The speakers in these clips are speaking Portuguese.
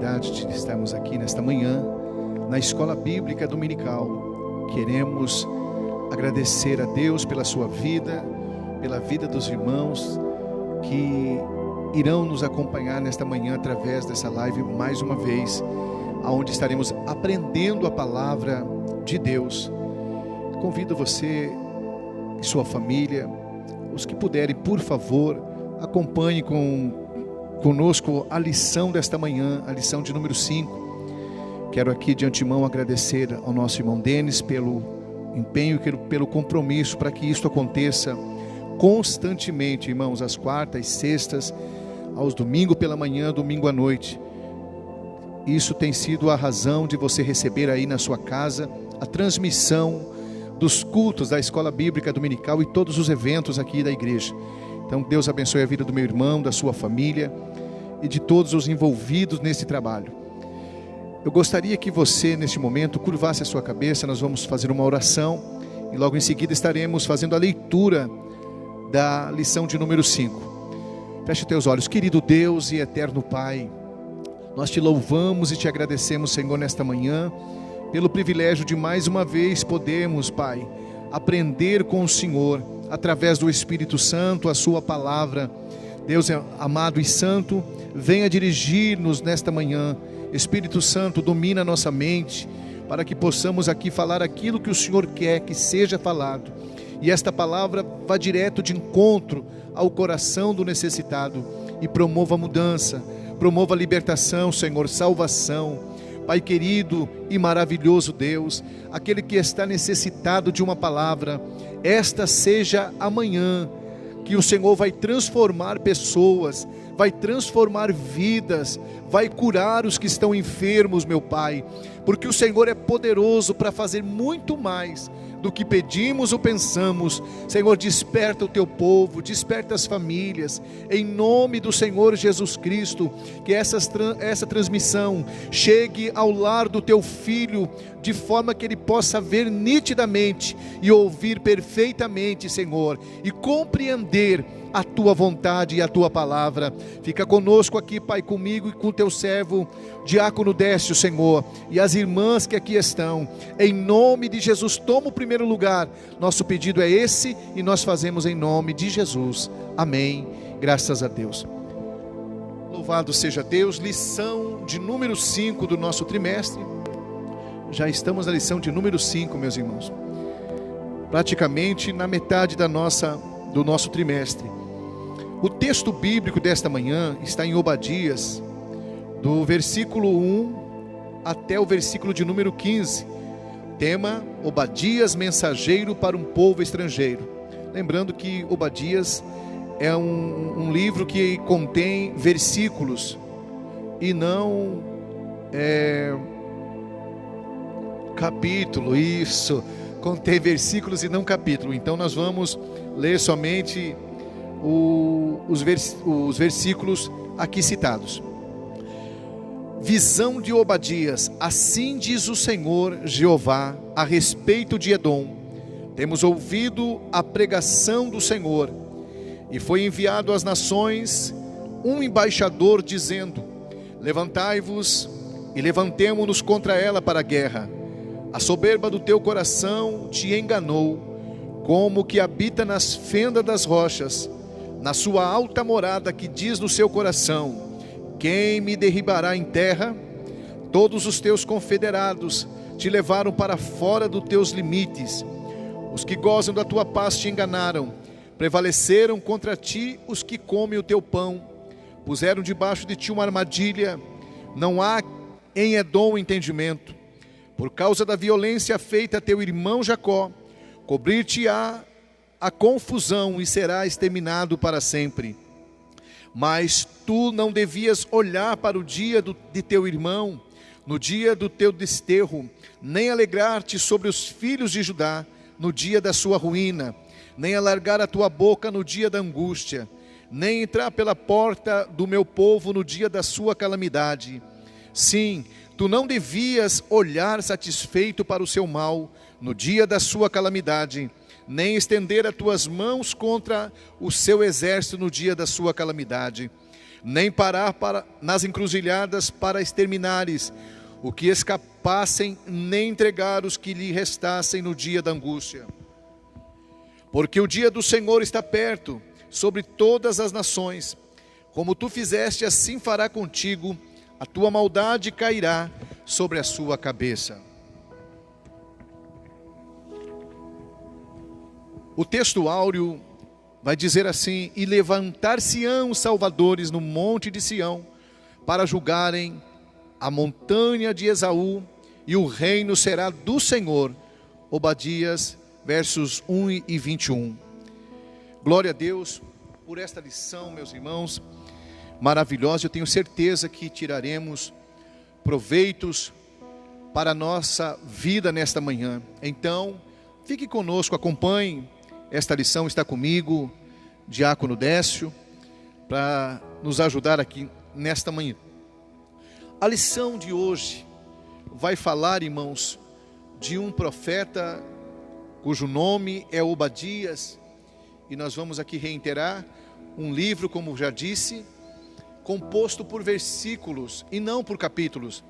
oportunidade de estarmos aqui nesta manhã, na Escola Bíblica Dominical. Queremos agradecer a Deus pela sua vida, pela vida dos irmãos que irão nos acompanhar nesta manhã através dessa live mais uma vez, onde estaremos aprendendo a palavra de Deus. Convido você e sua família, os que puderem, por favor, acompanhe conosco a lição desta manhã, a lição de número 5. Quero aqui de antemão agradecer ao nosso irmão Denis pelo empenho, pelo compromisso para que isso aconteça constantemente, irmãos, às quartas, sextas, aos domingos pela manhã, domingo à noite. Isso tem sido a razão de você receber aí na sua casa a transmissão dos cultos da Escola Bíblica Dominical e todos os eventos aqui da igreja. Então Deus abençoe a vida do meu irmão, da sua família e de todos os envolvidos nesse trabalho. Eu gostaria que você neste momento curvasse a sua cabeça. Nós vamos fazer uma oração e logo em seguida estaremos fazendo a leitura da lição de número 5. Feche os teus olhos. Querido Deus e eterno Pai, nós te louvamos e te agradecemos, Senhor, nesta manhã, pelo privilégio de mais uma vez podermos, Pai, aprender com o Senhor, através do Espírito Santo, a sua palavra. Deus amado e santo, venha dirigir-nos nesta manhã. Espírito Santo, domina a nossa mente, para que possamos aqui falar aquilo que o Senhor quer que seja falado. E esta palavra vá direto de encontro ao coração do necessitado e promova a mudança, promova a libertação, Senhor, salvação. Pai querido e maravilhoso Deus, aquele que está necessitado de uma palavra, esta seja a manhã que o Senhor vai transformar pessoas, vai transformar vidas, vai curar os que estão enfermos, meu Pai, porque o Senhor é poderoso para fazer muito mais do que pedimos ou pensamos. Senhor, desperta o teu povo, desperta as famílias, em nome do Senhor Jesus Cristo, que essa transmissão chegue ao lar do teu filho, de forma que ele possa ver nitidamente e ouvir perfeitamente, Senhor, e compreender a tua vontade e a tua palavra. Fica conosco aqui, Pai, comigo e com o teu servo Diácono Décio, Senhor, e as irmãs que aqui estão, em nome de Jesus. Toma o primeiro lugar. Nosso pedido é esse e nós fazemos em nome de Jesus. Amém. Graças a Deus. Louvado seja Deus. Lição de número 5 do nosso trimestre. Já estamos na lição de número 5, meus irmãos, praticamente na metade do nosso trimestre. O texto bíblico desta manhã está em Obadias, do versículo 1 até o versículo de número 15. Tema: Obadias, mensageiro para um povo estrangeiro. Lembrando que Obadias é um livro que contém versículos e não capítulo. Isso, contém versículos e não capítulo. Então nós vamos ler somente os versículos aqui citados. Visão de Obadias. Assim diz o Senhor Jeová a respeito de Edom: temos ouvido a pregação do Senhor, e foi enviado às nações um embaixador dizendo: levantai-vos e levantemo-nos contra ela para a guerra. A soberba do teu coração te enganou, como que habita nas fendas das rochas, na sua alta morada, que diz no seu coração: quem me derribará em terra? Todos os teus confederados te levaram para fora dos teus limites. Os que gozam da tua paz te enganaram. Prevaleceram contra ti os que comem o teu pão. Puseram debaixo de ti uma armadilha. Não há em Edom entendimento. Por causa da violência feita a teu irmão Jacó, cobrir-te-á a confusão e será exterminado para sempre. Mas tu não devias olhar para o dia de teu irmão, no dia do teu desterro, nem alegrar-te sobre os filhos de Judá, no dia da sua ruína, nem alargar a tua boca no dia da angústia, nem entrar pela porta do meu povo no dia da sua calamidade. Sim, tu não devias olhar satisfeito para o seu mal no dia da sua calamidade, nem estender as tuas mãos contra o seu exército no dia da sua calamidade. nem parar nas encruzilhadas para exterminares o que escapassem, nem entregar os que lhe restassem no dia da angústia. Porque o dia do Senhor está perto, sobre todas as nações. Como tu fizeste, assim fará contigo, a tua maldade cairá sobre a sua cabeça. O texto áureo vai dizer assim: e levantar-se-ão os salvadores no monte de Sião, para julgarem a montanha de Esaú, e o reino será do Senhor. Obadias, versos 1 e 21. Glória a Deus por esta lição, meus irmãos, maravilhosa. Eu tenho certeza que tiraremos proveitos para a nossa vida nesta manhã. Então, fique conosco, acompanhe esta lição. Está comigo Diácono Décio, para nos ajudar aqui nesta manhã. A lição de hoje vai falar, irmãos, de um profeta cujo nome é Obadias, e nós vamos aqui reiterar um livro, como já disse, composto por versículos e não por capítulos.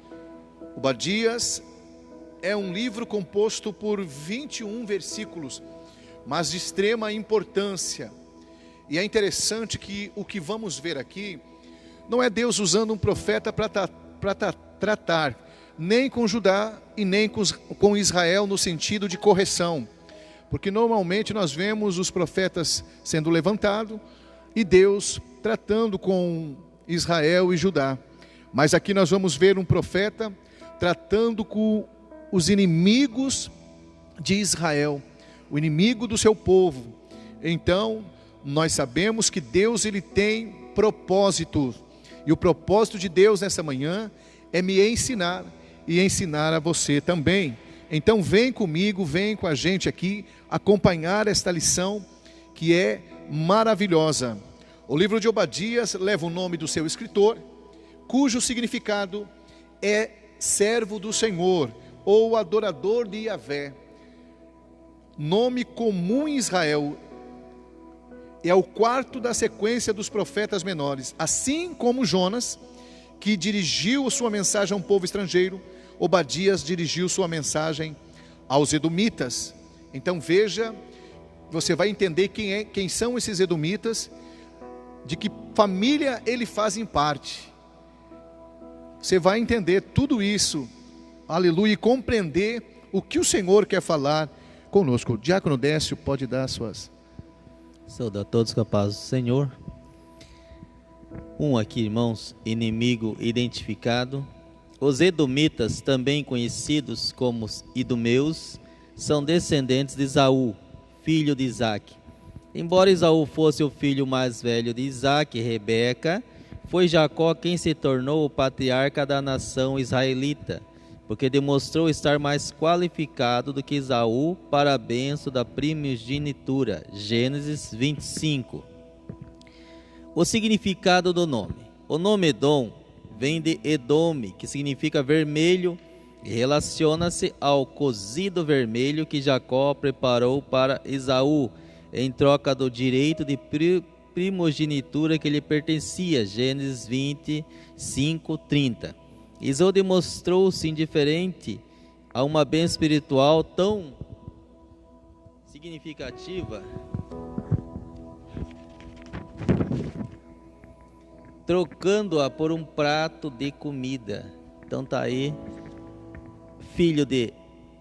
Obadias é um livro composto por 21 versículos, mas de extrema importância. E é interessante que o que vamos ver aqui não é Deus usando um profeta para tratar nem com Judá e nem com Israel no sentido de correção, porque normalmente nós vemos os profetas sendo levantados e Deus tratando com Israel e Judá. Mas aqui nós vamos ver um profeta tratando com os inimigos de Israel, o inimigo do seu povo. Então, nós sabemos que Deus, ele tem propósito, e o propósito de Deus nessa manhã é me ensinar e ensinar a você também. Então vem comigo, vem com a gente aqui acompanhar esta lição que é maravilhosa. O livro de Obadias leva o nome do seu escritor, cujo significado é servo do Senhor ou adorador de Yahvé. Nome comum em Israel, é o quarto da sequência dos profetas menores. Assim como Jonas, que dirigiu sua mensagem a um povo estrangeiro, Obadias dirigiu sua mensagem aos edomitas. Então veja, você vai entender quem são esses edomitas, de que família eles fazem parte. Você vai entender tudo isso, aleluia, e compreender o que o Senhor quer falar conosco. O Diácono Décio pode dar suas... Saúde a todos com a paz do Senhor. Aqui, irmãos, inimigo identificado. Os edomitas, também conhecidos como idumeus, são descendentes de Esaú, filho de Isaque. Embora Esaú fosse o filho mais velho de Isaque e Rebeca, foi Jacó quem se tornou o patriarca da nação israelita, porque demonstrou estar mais qualificado do que Esaú para a bênção da primogenitura. Gênesis 25. O significado do nome. O nome Edom vem de Edome, que significa vermelho, e relaciona-se ao cozido vermelho que Jacó preparou para Esaú, em troca do direito de primogenitura que lhe pertencia. Gênesis 25, 30. Esaú demonstrou-se indiferente a uma bênção espiritual tão significativa, trocando-a por um prato de comida. Então está aí, filho de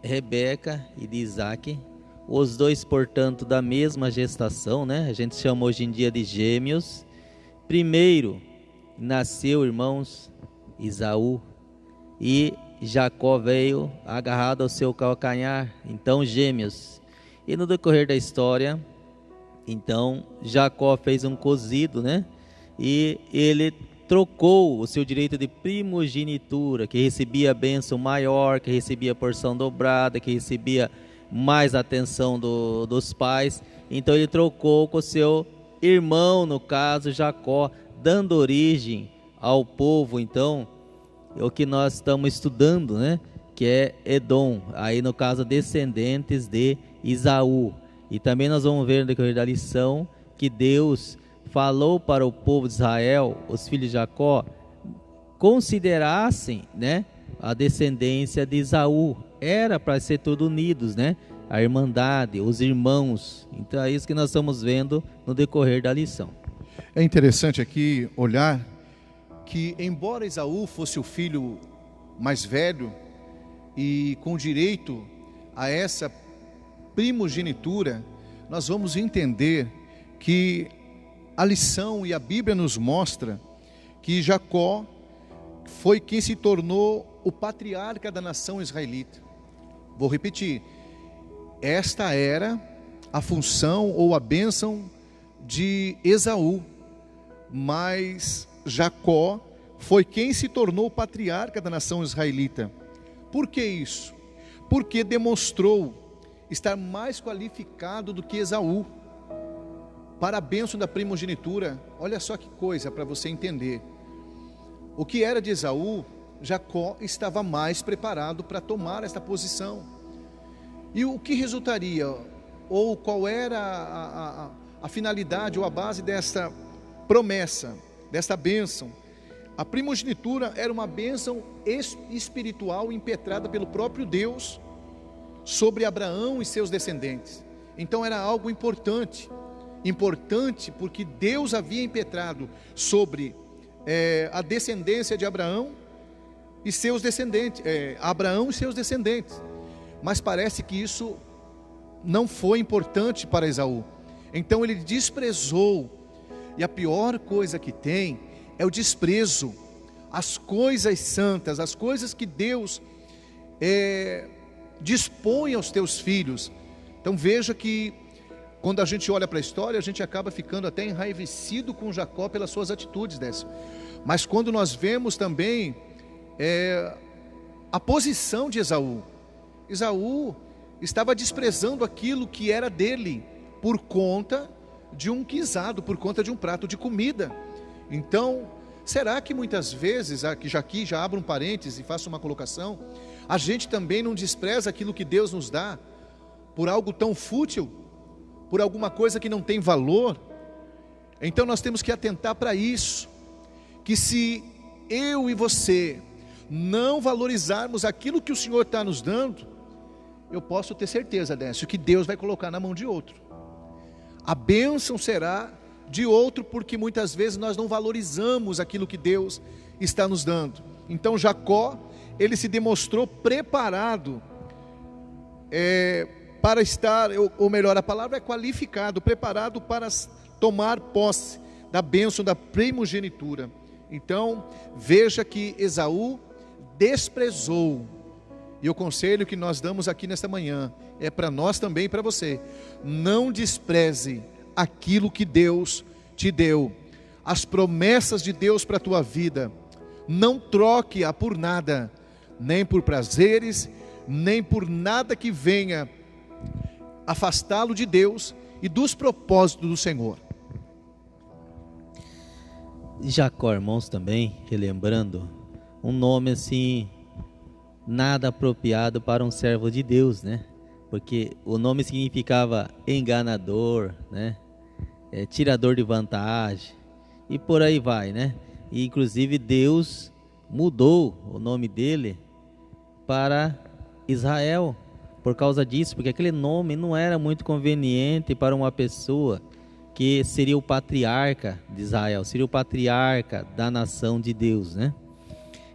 Rebeca e de Isaque, os dois, portanto, da mesma gestação, né? A gente chama hoje em dia de gêmeos. Primeiro nasceu, irmãos, Esaú, e Jacó veio agarrado ao seu calcanhar, então gêmeos. E no decorrer da história, então Jacó fez um cozido, né? E ele trocou o seu direito de primogenitura, que recebia a bênção maior, que recebia a porção dobrada, que recebia mais atenção dos pais. Então ele trocou com o seu irmão, no caso Jacó, dando origem ao povo, então, o que nós estamos estudando, né? Que é Edom, aí no caso descendentes de Esaú. E também nós vamos ver no decorrer da lição que Deus falou para o povo de Israel, os filhos de Jacó, considerassem, né, a descendência de Esaú. Era para ser todos unidos, né? A irmandade, os irmãos. Então é isso que nós estamos vendo no decorrer da lição. É interessante aqui olhar que, embora Esaú fosse o filho mais velho e com direito a essa primogenitura, nós vamos entender que a lição e a Bíblia nos mostra que Jacó foi quem se tornou o patriarca da nação israelita. Vou repetir, esta era a função ou a bênção de Esaú, mas Jacó foi quem se tornou o patriarca da nação israelita. Por que isso? Porque demonstrou estar mais qualificado do que Esaú para a bênção da primogenitura. Olha só que coisa para você entender. O que era de Esaú, Jacó estava mais preparado para tomar esta posição. E o que resultaria, ou qual era a finalidade ou a base desta promessa, desta bênção? A primogenitura era uma bênção espiritual impetrada pelo próprio Deus sobre Abraão e seus descendentes. Então era algo importante porque Deus havia impetrado sobre a descendência de Abraão e seus descendentes, Abraão e seus descendentes. Mas parece que isso não foi importante para Esaú. Então ele desprezou. E a pior coisa que tem é o desprezo. As coisas santas, as coisas que Deus dispõe aos teus filhos. Então veja que quando a gente olha para a história, a gente acaba ficando até enraivecido com Jacó pelas suas atitudes, Décio. Mas quando nós vemos também a posição de Esaú, Esaú estava desprezando aquilo que era dele, por conta de um guisado, por conta de um prato de comida. Então, será que muitas vezes, aqui já abro um parênteses e faço uma colocação, a gente também não despreza aquilo que Deus nos dá, por algo tão fútil, por alguma coisa que não tem valor? Então nós temos que atentar para isso, que se eu e você não valorizarmos aquilo que o Senhor está nos dando, eu posso ter certeza, Décio, que Deus vai colocar na mão de outro. A bênção será de outro, porque muitas vezes nós não valorizamos aquilo que Deus está nos dando. Então Jacó, ele se demonstrou preparado para estar, ou melhor, a palavra é qualificado, preparado para tomar posse da bênção da primogenitura. Então veja que Esaú desprezou. E o conselho que nós damos aqui nesta manhã é para nós também e para você: não despreze aquilo que Deus te deu, as promessas de Deus para a tua vida. Não troque-a por nada, nem por prazeres, nem por nada que venha afastá-lo de Deus e dos propósitos do Senhor. Jacó, irmãos, também, relembrando, um nome assim, nada apropriado para um servo de Deus, né? Porque o nome significava enganador, né? Tirador de vantagem, e por aí vai, né? E inclusive Deus mudou o nome dele para Israel, por causa disso, porque aquele nome não era muito conveniente para uma pessoa que seria o patriarca de Israel, seria o patriarca da nação de Deus, né?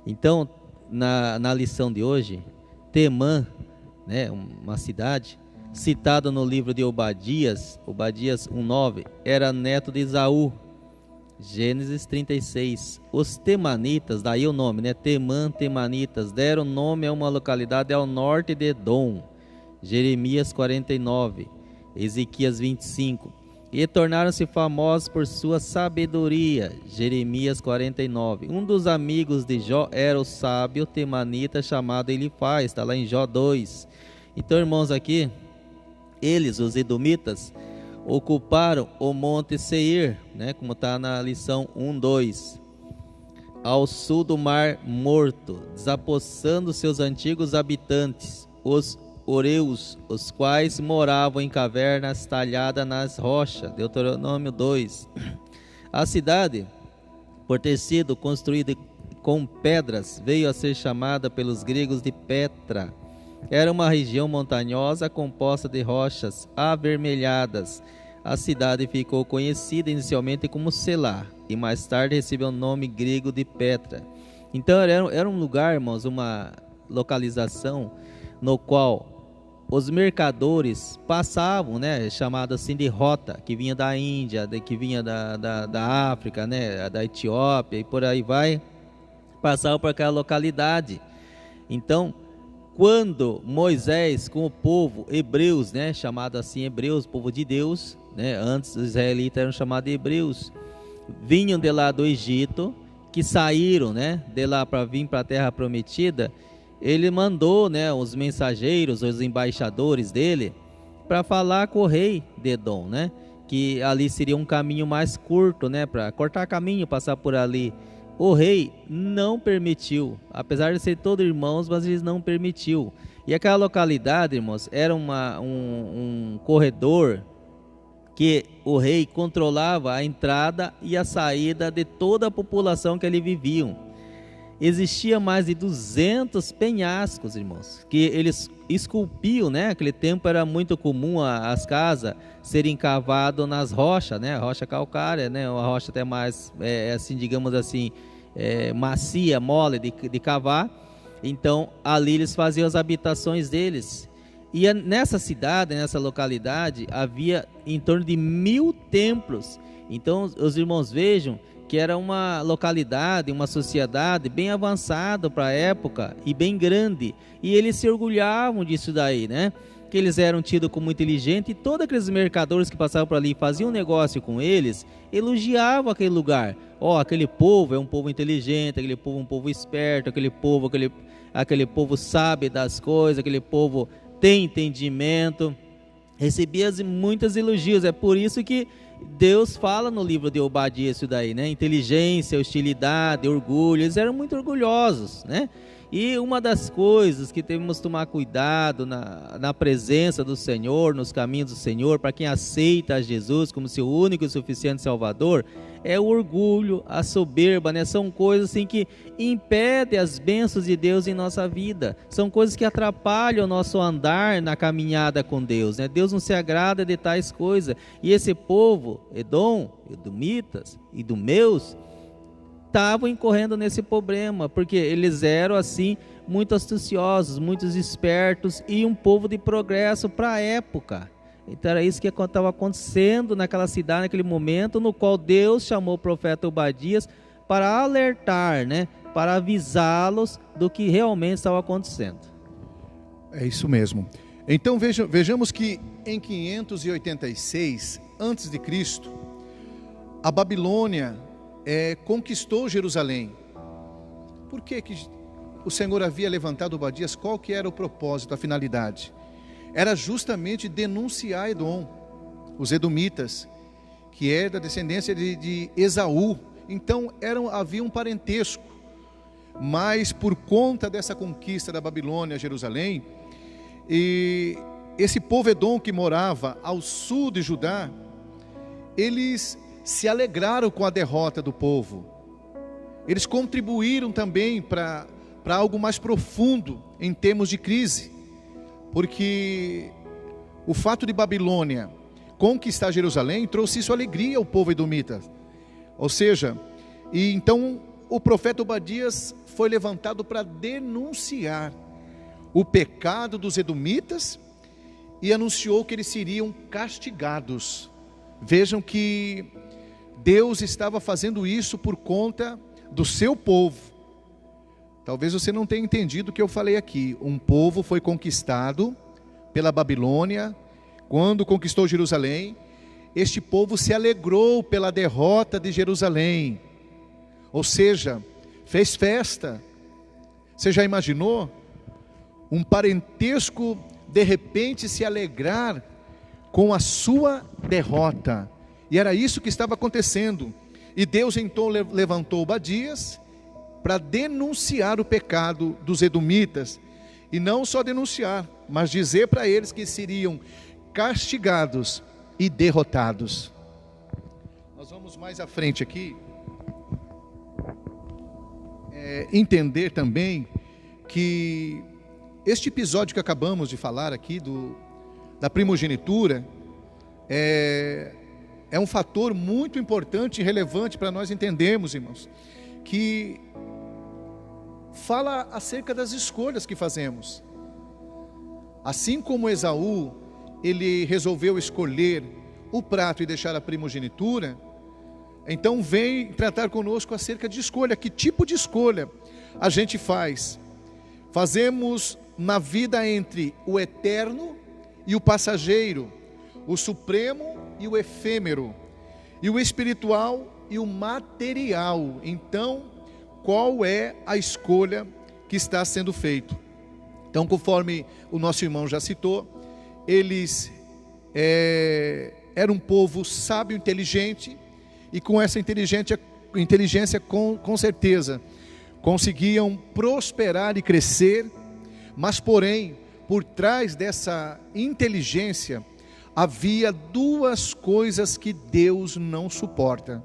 Então, na lição de hoje, Temã, né, uma cidade, citada no livro de Obadias 1:9, era neto de Esaú. Gênesis 36. Os temanitas, daí o nome, né? Temã, temanitas, deram nome a uma localidade ao norte de Edom. Jeremias 49. Ezequias 25. E tornaram-se famosos por sua sabedoria. Jeremias 49. Um dos amigos de Jó era o sábio temanita chamado Elifaz, está lá em Jó 2. Então, irmãos, aqui, eles, os edomitas, ocuparam o monte Seir, né, como está na lição 1:2, ao sul do Mar Morto, desapossando seus antigos habitantes, os Oreus, os quais moravam em cavernas talhadas nas rochas. Deuteronômio 2. A cidade, por ter sido construída com pedras, veio a ser chamada pelos gregos de Petra. Era uma região montanhosa composta de rochas avermelhadas. A cidade ficou conhecida inicialmente como Selá e mais tarde recebeu o nome grego de Petra. Então era um lugar, irmãos, uma localização no qual os mercadores passavam, né, chamado assim de rota, que vinha da Índia, que vinha da África, né, da Etiópia e por aí vai, passavam por aquela localidade. Então, quando Moisés com o povo hebreus, né, chamado assim hebreus, povo de Deus, né, antes os israelitas eram chamados de hebreus, vinham de lá do Egito, que saíram, né, de lá para vir para a terra prometida, ele mandou, né, os mensageiros, os embaixadores dele, para falar com o rei de Edom, né, que ali seria um caminho mais curto, né, para cortar caminho, passar por ali. O rei não permitiu, apesar de ser todos irmãos, mas ele não permitiu. E aquela localidade, irmãos, era um corredor que o rei controlava a entrada e a saída de toda a população que ali viviam. Existia mais de 200 penhascos, irmãos, que eles esculpiam, né? Naquele tempo era muito comum as casas serem cavadas nas rochas, né? Rocha calcária, né? Uma rocha até mais, assim, digamos assim, macia, mole de cavar. Então, ali eles faziam as habitações deles. E nessa cidade, nessa localidade, havia em torno de 1000 templos. Então, os irmãos vejam que era uma localidade, uma sociedade bem avançada para a época e bem grande. E eles se orgulhavam disso daí, né? Que eles eram tidos como inteligentes e todos aqueles mercadores que passavam por ali e faziam negócio com eles, elogiavam aquele lugar. Aquele povo é um povo inteligente, aquele povo é um povo esperto, aquele povo sabe das coisas, aquele povo tem entendimento. Recebia muitos elogios, é por isso que Deus fala no livro de Obadias isso daí, né? Inteligência, hostilidade, orgulho, eles eram muito orgulhosos, né? E uma das coisas que temos que tomar cuidado na presença do Senhor, nos caminhos do Senhor, para quem aceita a Jesus como seu único e suficiente Salvador, é o orgulho, a soberba, né? São coisas assim que impedem as bênçãos de Deus em nossa vida. São coisas que atrapalham o nosso andar na caminhada com Deus, né? Deus não se agrada de tais coisas. E esse povo, Edom, Edomitas, idumeus, estavam incorrendo nesse problema, porque eles eram assim muito astuciosos, muito espertos e um povo de progresso para a época. Então era isso que estava acontecendo naquela cidade, naquele momento no qual Deus chamou o profeta Obadias para alertar, né, para avisá-los do que realmente estava acontecendo. É isso mesmo. Então vejamos que em 586 a.C., a Babilônia conquistou Jerusalém. Por que o Senhor havia levantado Obadias? Qual que era o propósito, a finalidade? Era justamente denunciar Edom, os edomitas, que é da descendência de Esaú. Então havia um parentesco, mas por conta dessa conquista da Babilônia a Jerusalém, e esse povo Edom que morava ao sul de Judá, eles se alegraram com a derrota do povo. Eles contribuíram também para algo mais profundo em termos de crise, porque o fato de Babilônia conquistar Jerusalém trouxe isso alegria ao povo edomita. Ou seja, e então o profeta Obadias foi levantado para denunciar o pecado dos edomitas e anunciou que eles seriam castigados. Vejam que Deus estava fazendo isso por conta do seu povo. Talvez você não tenha entendido o que eu falei aqui. Um povo foi conquistado pela Babilônia. Quando conquistou Jerusalém, este povo se alegrou pela derrota de Jerusalém. Ou seja, fez festa. Você já imaginou? Um parentesco de repente se alegrar com a sua derrota. E era isso que estava acontecendo. E Deus então levantou Obadias para denunciar o pecado dos edomitas. E não só denunciar, mas dizer para eles que seriam castigados e derrotados. Nós vamos mais à frente aqui entender também que este episódio que acabamos de falar aqui da primogenitura é um fator muito importante e relevante para nós entendermos, irmãos, que fala acerca das escolhas que fazemos. Assim como Esaú, ele resolveu escolher o prato e deixar a primogenitura, então vem tratar conosco acerca de escolha. Que tipo de escolha a gente faz? Fazemos na vida entre o eterno e o passageiro, o supremo e o efêmero, e o espiritual e o material. Então, qual é a escolha que está sendo feita? Então, conforme o nosso irmão já citou, eles eram um povo sábio, inteligente, e com essa inteligência com certeza conseguiam prosperar e crescer, mas porém, por trás dessa inteligência, havia duas coisas que Deus não suporta.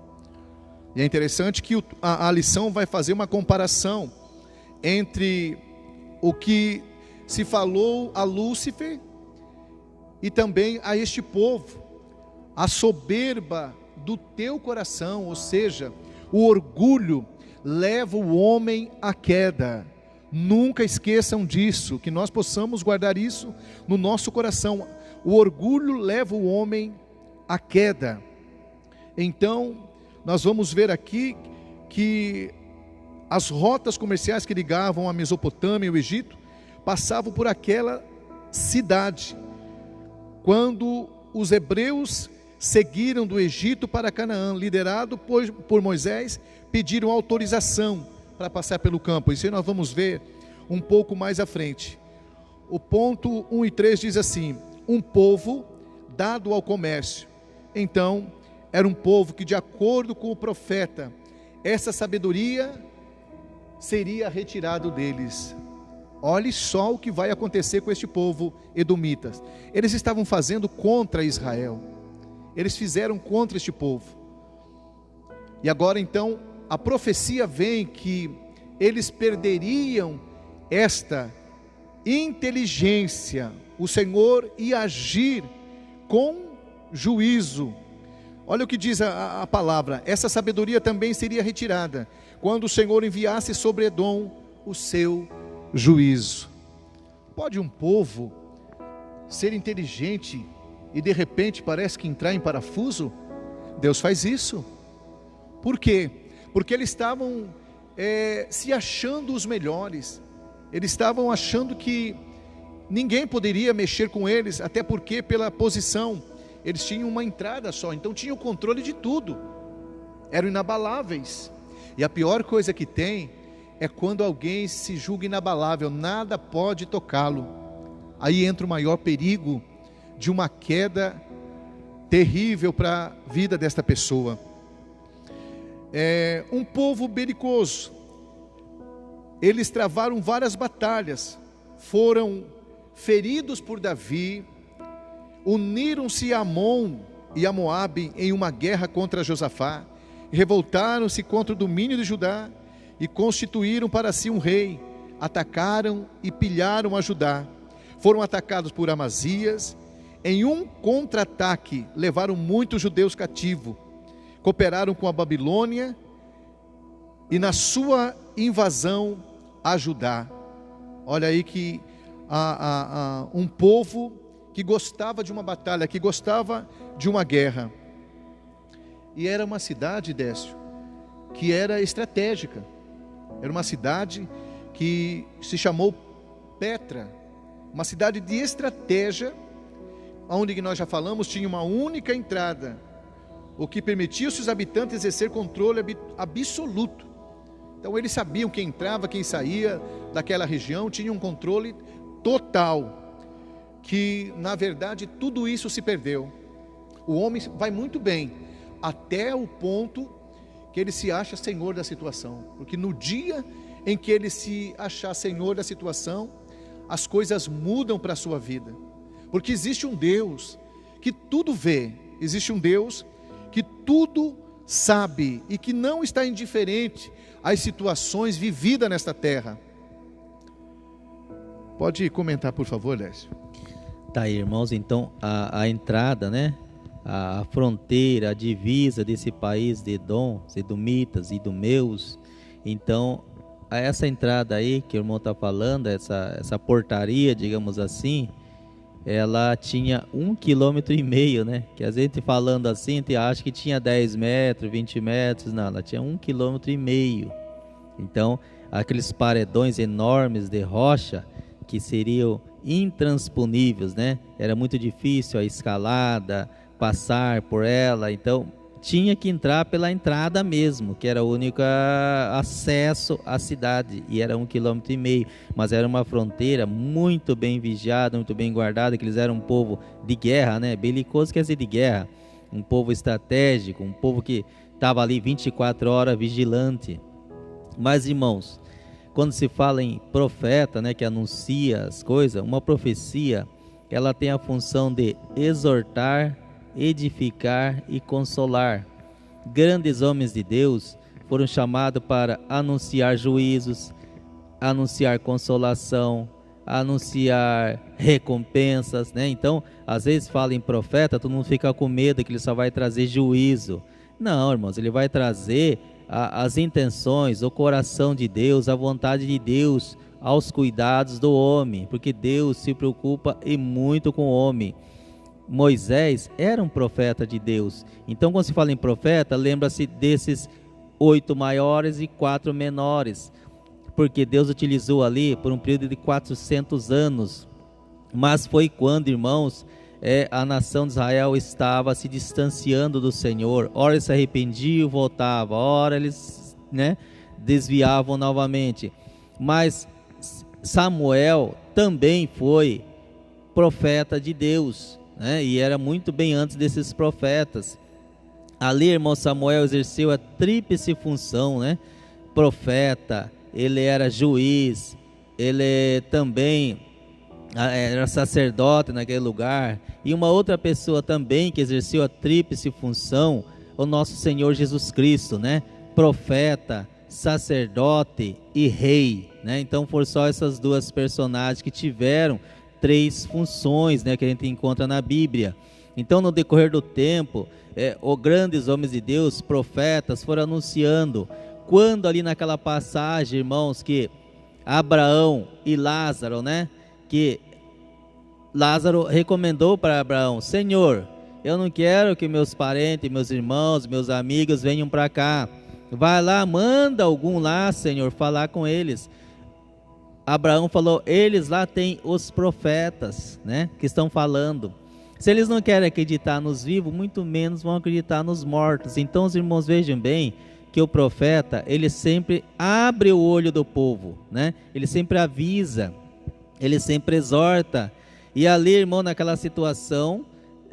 E é interessante que a lição vai fazer uma comparação entre o que se falou a Lúcifer e também a este povo. A soberba do teu coração, ou seja, o orgulho, leva o homem à queda. Nunca esqueçam disso, que nós possamos guardar isso no nosso coração. O orgulho leva o homem à queda. Então, nós vamos ver aqui que as rotas comerciais que ligavam a Mesopotâmia e o Egito passavam por aquela cidade. Quando os hebreus seguiram do Egito para Canaã, liderado por Moisés, pediram autorização para passar pelo campo. Isso nós vamos ver um pouco mais à frente. O ponto 1 e 3 diz assim: um povo dado ao comércio. Então, era um povo que, de acordo com o profeta, essa sabedoria seria retirada deles. Olhe só o que vai acontecer com este povo edomitas. Eles estavam fazendo contra Israel. Eles fizeram contra este povo. E agora então, a profecia vem que eles perderiam esta inteligência. O Senhor ia agir com juízo. Olha o que diz a palavra: essa sabedoria também seria retirada quando o Senhor enviasse sobre Edom o seu juízo. Pode um povo ser inteligente e de repente parece que entrar em parafuso? Deus faz isso. Por quê? Porque eles estavam se achando os melhores. Eles estavam achando que ninguém poderia mexer com eles, até porque pela posição eles tinham uma entrada só, então tinham o controle de tudo, eram inabaláveis. E a pior coisa que tem é quando alguém se julga inabalável, nada pode tocá-lo. Aí entra o maior perigo de uma queda terrível para a vida desta pessoa. Um povo belicoso. Eles travaram várias batalhas, foram feridos por Davi, uniram-se a Amon e a Moabe em uma guerra contra Josafá, revoltaram-se contra o domínio de Judá e constituíram para si um rei, atacaram e pilharam a Judá, foram atacados por Amazias, em um contra-ataque levaram muitos judeus cativos, cooperaram com a Babilônia e na sua invasão a Judá. Olha aí que um povo que gostava de uma batalha, que gostava de uma guerra. E era uma cidade, Décio, que era estratégica. Era uma cidade que se chamou Petra, uma cidade de estratégia, onde nós já falamos, tinha uma única entrada, o que permitia aos seus habitantes exercer controle absoluto. Então eles sabiam quem entrava, quem saía daquela região, tinham um controle total. Que na verdade tudo isso se perdeu. O homem vai muito bem até o ponto que ele se acha senhor da situação, porque no dia em que ele se achar senhor da situação, as coisas mudam para a sua vida, porque existe um Deus que tudo vê, existe um Deus que tudo sabe e que não está indiferente às situações vividas nesta terra. Pode comentar, por favor, Lécio. Tá aí, irmãos, então a entrada, né? A fronteira, a divisa desse país de Edom, edomitas e idumeus. Então, essa entrada aí que o irmão está falando, essa portaria, digamos assim, ela tinha 1,5 km, né? Que a gente falando assim, a gente acha que tinha 10 metros, 20 metros, não, ela tinha 1,5 km. Então, aqueles paredões enormes de rocha que seriam intransponíveis, né? Era muito difícil a escalada, passar por ela, então tinha que entrar pela entrada mesmo, que era o único acesso à cidade, e era 1,5 km, mas era uma fronteira muito bem vigiada, muito bem guardada, que eles eram um povo de guerra, né? Belicoso quer dizer de guerra, um povo estratégico, um povo que estava ali 24 horas vigilante. Mas, irmãos, quando se fala em profeta, né, que anuncia as coisas, uma profecia, ela tem a função de exortar, edificar e consolar. Grandes homens de Deus foram chamados para anunciar juízos, anunciar consolação, anunciar recompensas, né? Então, às vezes fala em profeta, todo mundo fica com medo que ele só vai trazer juízo. Não, irmãos, ele vai trazer as intenções, o coração de Deus, a vontade de Deus aos cuidados do homem, porque Deus se preocupa e muito com o homem. Moisés era um profeta de Deus, então quando se fala em profeta, lembra-se desses 8 maiores e 4 menores, porque Deus utilizou ali por um período de 400 anos, mas foi quando, irmãos, a nação de Israel estava se distanciando do Senhor, ora eles se arrependiam, voltavam, ora eles, né, desviavam novamente, mas Samuel também foi profeta de Deus, né? E era muito bem antes desses profetas. Ali, irmão, Samuel exerceu a tríplice função, né? Profeta, ele era juiz, ele também era sacerdote naquele lugar, e uma outra pessoa também que exerceu a tríplice função, o nosso Senhor Jesus Cristo, né? Profeta, sacerdote e rei, né? Então foram só essas duas personagens que tiveram 3 funções, né, que a gente encontra na Bíblia. Então, no decorrer do tempo, os grandes homens de Deus, profetas, foram anunciando. Quando ali naquela passagem, irmãos, que Abraão e Lázaro, né, que Lázaro recomendou para Abraão: Senhor, eu não quero que meus parentes, meus irmãos, meus amigos venham para cá. Vai lá, manda algum lá, Senhor, falar com eles. Abraão falou: eles lá têm os profetas, né, que estão falando. Se eles não querem acreditar nos vivos, muito menos vão acreditar nos mortos. Então, os irmãos, vejam bem que o profeta, ele sempre abre o olho do povo, né? Ele sempre avisa, ele sempre exorta. E ali, irmão, naquela situação,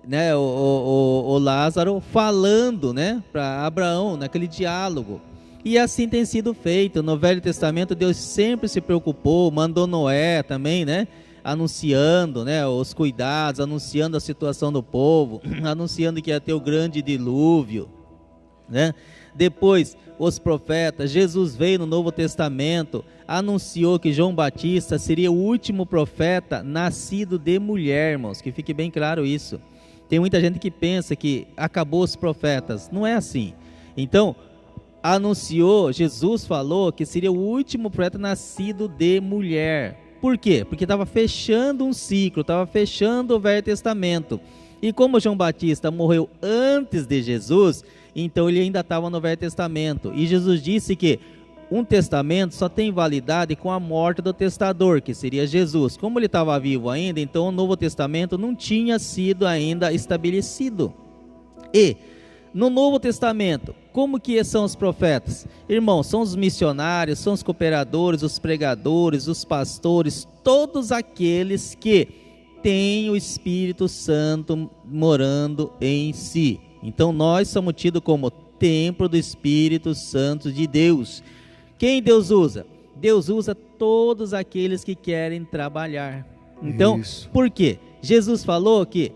né, o Lázaro falando, né, para Abraão, naquele diálogo. E assim tem sido feito. No Velho Testamento, Deus sempre se preocupou, mandou Noé também, né, anunciando, né, os cuidados, anunciando a situação do povo, anunciando que ia ter o grande dilúvio, né? Depois, os profetas, Jesus veio no Novo Testamento, anunciou que João Batista seria o último profeta nascido de mulher, irmãos, que fique bem claro isso. Tem muita gente que pensa que acabou os profetas, não é assim. Então, anunciou, Jesus falou que seria o último profeta nascido de mulher. Por quê? Porque estava fechando um ciclo, estava fechando o Velho Testamento. E como João Batista morreu antes de Jesus, então ele ainda estava no Velho Testamento. E Jesus disse que um testamento só tem validade com a morte do testador, que seria Jesus. Como ele estava vivo ainda, então o Novo Testamento não tinha sido ainda estabelecido. E no Novo Testamento, como que são os profetas? Irmãos, são os missionários, são os cooperadores, os pregadores, os pastores, todos aqueles que têm o Espírito Santo morando em si. Então nós somos tidos como templo do Espírito Santo de Deus. Quem Deus usa? Deus usa todos aqueles que querem trabalhar. Então, por quê? Jesus falou que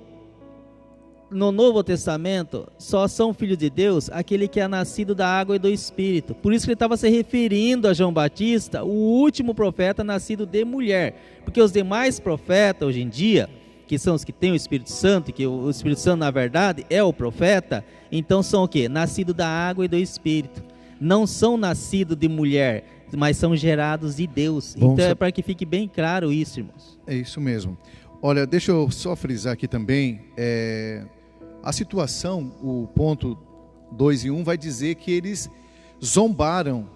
no Novo Testamento, só são filhos de Deus aquele que é nascido da água e do Espírito. Por isso que ele estava se referindo a João Batista, o último profeta nascido de mulher. Porque os demais profetas, hoje em dia, que são os que têm o Espírito Santo, que o Espírito Santo, na verdade, é o profeta, então são o quê? Nascido da água e do Espírito. Não são nascidos de mulher, mas são gerados de Deus. Bom, então é para que fique bem claro isso, irmãos. É isso mesmo. Olha, deixa eu só frisar aqui também, a situação, o ponto 2 e 1 vai dizer que eles zombaram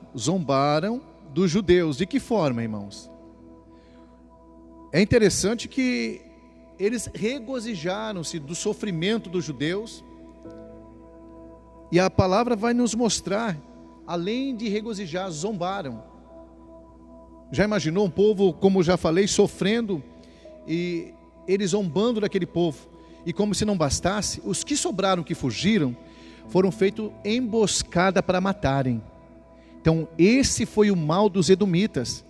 dos judeus. De que forma, irmãos? É interessante que eles regozijaram-se do sofrimento dos judeus, e a palavra vai nos mostrar, além de regozijar, zombaram. Já imaginou um povo, como já falei, sofrendo, e eles zombando daquele povo? E como se não bastasse, os que sobraram, que fugiram, foram feitos emboscada para matarem. Então esse foi o mal dos edomitas.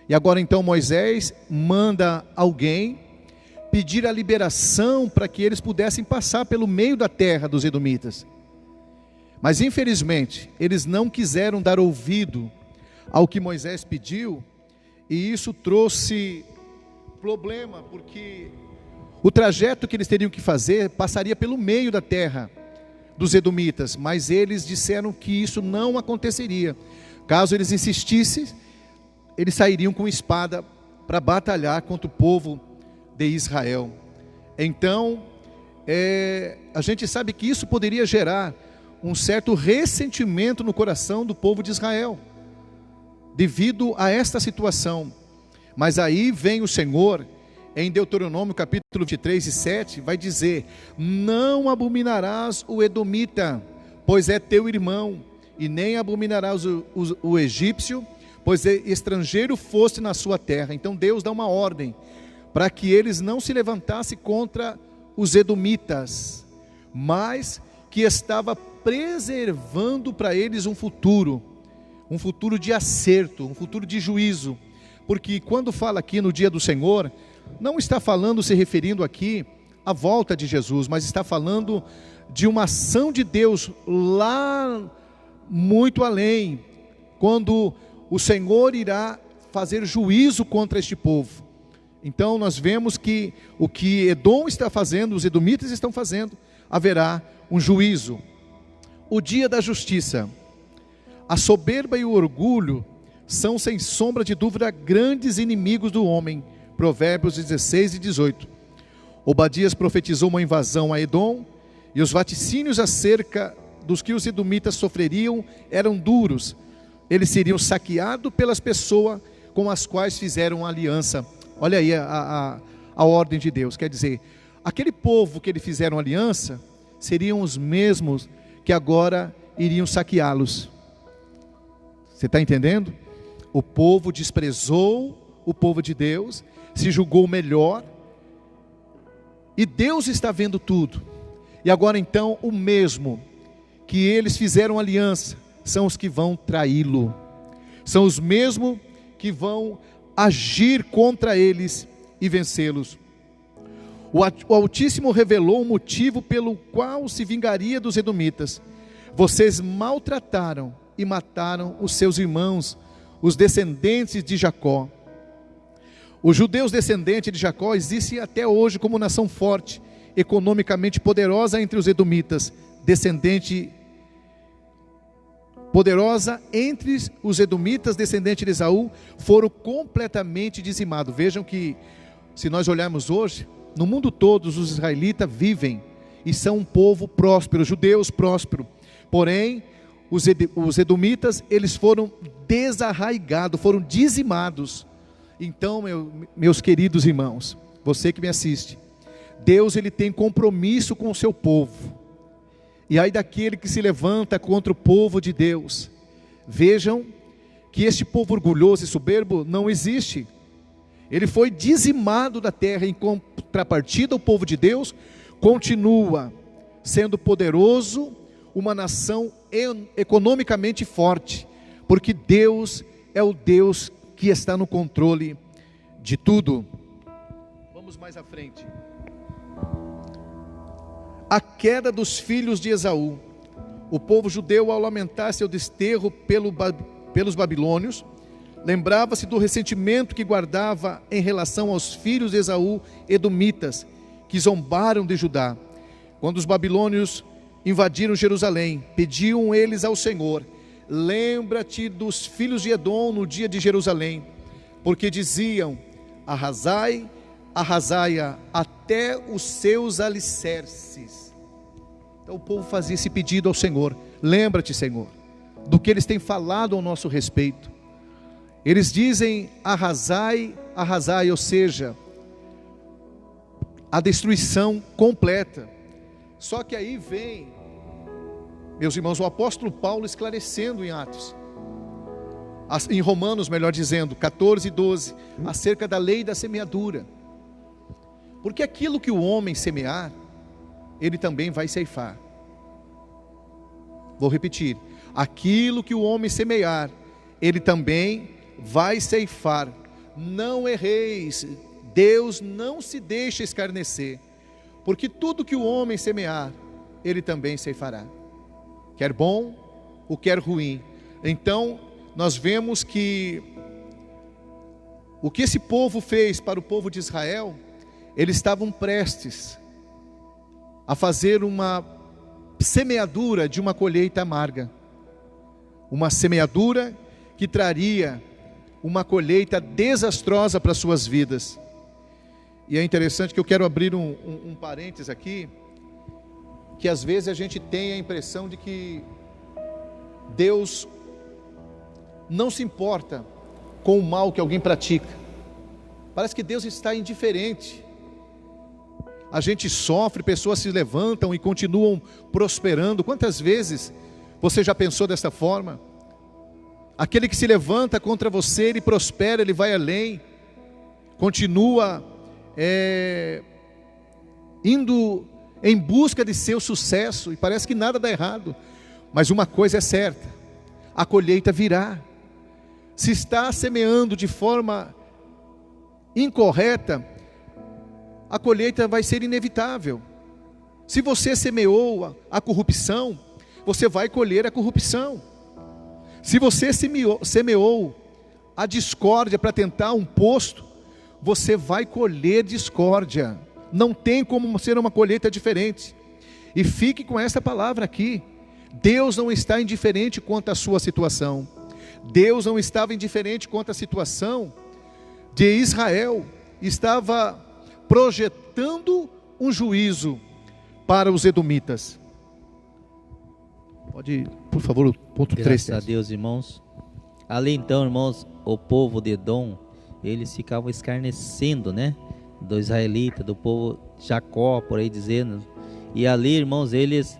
E agora então Moisés manda alguém pedir a liberação para que eles pudessem passar pelo meio da terra dos edomitas. Mas infelizmente eles não quiseram dar ouvido ao que Moisés pediu, e isso trouxe problema, porque o trajeto que eles teriam que fazer passaria pelo meio da terra dos edomitas, mas eles disseram que isso não aconteceria. Caso eles insistissem, eles sairiam com espada para batalhar contra o povo de Israel. Então, a gente sabe que isso poderia gerar um certo ressentimento no coração do povo de Israel, devido a esta situação. Mas aí vem o Senhor, em Deuteronômio capítulo 23 e 7, vai dizer: não abominarás o edomita, pois é teu irmão, e nem abominarás o egípcio, pois estrangeiro foste na sua terra. Então Deus dá uma ordem para que eles não se levantassem contra os edomitas, mas que estava preservando para eles um futuro de acerto, um futuro de juízo. Porque quando fala aqui no dia do Senhor, não está falando, se referindo aqui à volta de Jesus, mas está falando de uma ação de Deus lá muito além, quando o Senhor irá fazer juízo contra este povo. Então nós vemos que o que Edom está fazendo, os edomitas estão fazendo, haverá um juízo. O dia da justiça. A soberba e o orgulho são, sem sombra de dúvida, grandes inimigos do homem. Provérbios 16 e 18. Obadias profetizou uma invasão a Edom, e os vaticínios acerca dos que os edomitas sofreriam eram duros. Eles seriam saqueados pelas pessoas com as quais fizeram aliança. Olha aí a ordem de Deus. Quer dizer, aquele povo que eles fizeram aliança seriam os mesmos que agora iriam saqueá-los. Você está entendendo? O povo desprezou o povo de Deus, se julgou melhor, e Deus está vendo tudo. E agora então o mesmo que eles fizeram aliança são os que vão traí-lo, são os mesmos que vão agir contra eles e vencê-los. O Altíssimo revelou o motivo pelo qual se vingaria dos edomitas. Vocês maltrataram e mataram os seus irmãos, os descendentes de Jacó. Os judeus descendentes de Jacó existem até hoje como nação forte, economicamente poderosa entre os edomitas. Descendente poderosa entre os edomitas, descendente de Esaú, foram completamente dizimados. Vejam que, se nós olharmos hoje, no mundo todo os israelitas vivem e são um povo próspero, judeus prósperos. Porém, os edomitas, eles foram desarraigados, foram dizimados. Então, meus queridos irmãos, você que me assiste, Deus ele tem compromisso com o seu povo. E aí daquele que se levanta contra o povo de Deus. Vejam que este povo orgulhoso e soberbo não existe. Ele foi dizimado da terra. Em contrapartida, o povo de Deus continua sendo poderoso, uma nação economicamente forte, porque Deus é o Deus que está no controle de tudo. Vamos mais à frente. a queda dos filhos de Esaú. O povo judeu, ao lamentar seu desterro pelos babilônios, lembrava-se do ressentimento que guardava em relação aos filhos de Esaú, edomitas, que zombaram de Judá. Quando os babilônios invadiram Jerusalém, pediam eles ao Senhor: lembra-te dos filhos de Edom no dia de Jerusalém, porque diziam: arrasai, arrasai-a até os seus alicerces. Então o povo fazia esse pedido ao Senhor: lembra-te, Senhor, do que eles têm falado ao nosso respeito. Eles dizem: arrasai, arrasai, ou seja, a destruição completa. Só que aí vem, meus irmãos, o apóstolo Paulo esclarecendo em Atos, em Romanos, melhor dizendo, 14 e 12, acerca da lei da semeadura. Porque aquilo que o homem semear, ele também vai ceifar. Vou repetir: aquilo que o homem semear, ele também vai ceifar. Não erreis, Deus não se deixa escarnecer, porque tudo que o homem semear, ele também ceifará, quer bom ou quer ruim. Então nós vemos que o que esse povo fez para o povo de Israel, eles estavam prestes a fazer uma semeadura de uma colheita amarga, uma semeadura que traria uma colheita desastrosa para suas vidas. E é interessante que eu quero abrir um parênteses aqui, que às vezes a gente tem a impressão de que Deus não se importa com o mal que alguém pratica. Parece que Deus está indiferente. A gente sofre, pessoas se levantam e continuam prosperando. Quantas vezes você já pensou dessa forma? Aquele que se levanta contra você, ele prospera, ele vai além, continua indo em busca de seu sucesso, e parece que nada dá errado. Mas uma coisa é certa: a colheita virá. Se está semeando de forma incorreta, a colheita vai ser inevitável. Se você semeou a corrupção, você vai colher a corrupção. Se você semeou a discórdia para tentar um posto, você vai colher discórdia. Não tem como ser uma colheita diferente. E fique com essa palavra aqui: Deus não está indiferente quanto à sua situação. Deus não estava indiferente quanto à situação de Israel. Estava projetando um juízo para os edomitas. Pode ir, por favor, o ponto 3. Graças a Deus, irmãos. Ali então, irmãos, o povo de Edom, eles ficavam escarnecendo, né, do israelita, do povo Jacó, por aí dizendo. E ali, irmãos, eles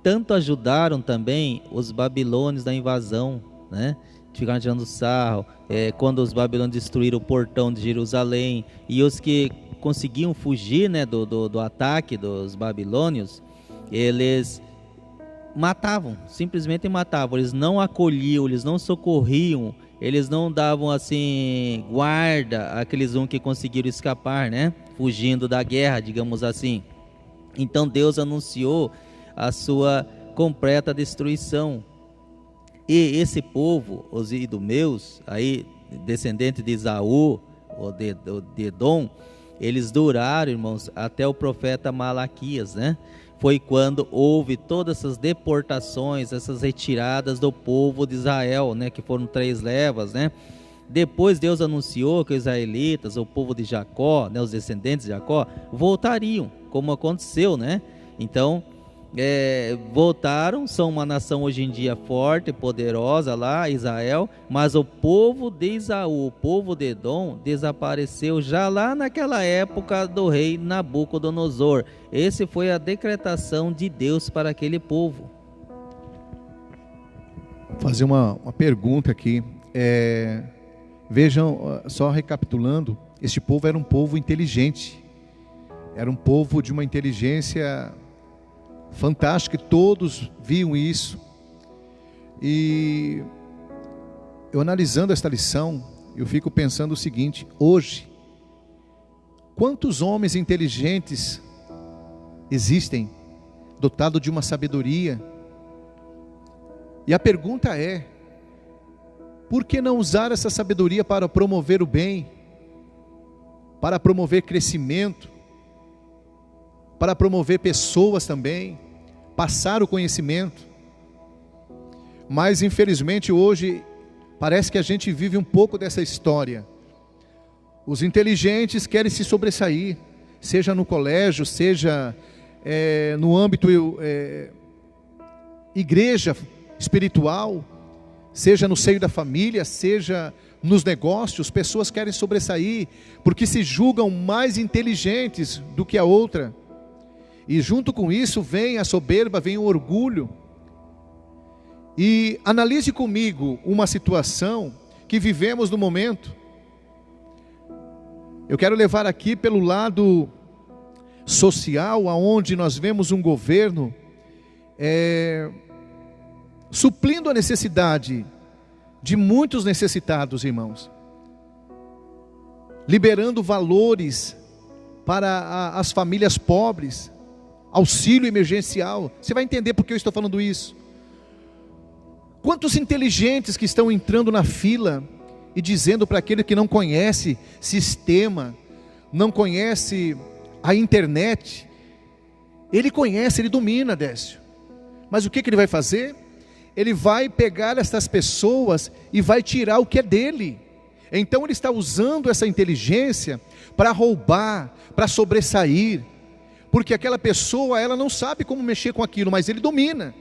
tanto ajudaram também os babilônios da invasão, né? Ficaram tirando sarro, quando os babilônios destruíram o portão de Jerusalém, e os que conseguiam fugir, né, do ataque dos babilônios, eles matavam, simplesmente matavam. Eles não acolhiam, eles não socorriam, eles não davam assim guarda àqueles que conseguiram escapar, né, fugindo da guerra, digamos assim. Então Deus anunciou a sua completa destruição. E esse povo, os idumeus, aí descendente de Esaú, ou de Edom, eles duraram, irmãos, até o profeta Malaquias, né? Foi quando houve todas essas deportações, essas retiradas do povo de Israel, né? Que foram 3 levas, né? Depois Deus anunciou que os israelitas, o povo de Jacó, né, os descendentes de Jacó, voltariam, como aconteceu, né? Então, voltaram, são uma nação hoje em dia forte, poderosa lá, Israel, mas o povo de Esaú, o povo de Edom, desapareceu já lá naquela época do rei Nabucodonosor. Essa foi a decretação de Deus para aquele povo. Vou fazer uma pergunta aqui. Vejam, só recapitulando, este povo era um povo inteligente, era um povo de uma inteligência fantástica, todos viam isso. E eu analisando esta lição, eu fico pensando o seguinte: hoje, quantos homens inteligentes existem dotado de uma sabedoria. E a pergunta é: por que não usar essa sabedoria para promover o bem, para promover crescimento, para promover pessoas também, passar o conhecimento? Mas infelizmente hoje parece que a gente vive um pouco dessa história. Os inteligentes querem se sobressair, seja no colégio, seja no âmbito igreja espiritual, seja no seio da família, seja nos negócios. Pessoas querem sobressair porque se julgam mais inteligentes do que a outra, e junto com isso vem a soberba, vem o orgulho. E analise comigo uma situação que vivemos no momento. Eu quero levar aqui pelo lado social, aonde nós vemos um governo suprindo a necessidade de muitos necessitados, irmãos, liberando valores para as famílias pobres, auxílio emergencial. Você vai entender por que eu estou falando isso. Quantos inteligentes que estão entrando na fila e dizendo para aquele que não conhece sistema, não conhece a internet, ele conhece, ele domina, Décio. Mas o que ele vai fazer? Ele vai pegar essas pessoas e vai tirar o que é dele. Então ele está usando essa inteligência para roubar, para sobressair, porque aquela pessoa, ela não sabe como mexer com aquilo, mas ele domina,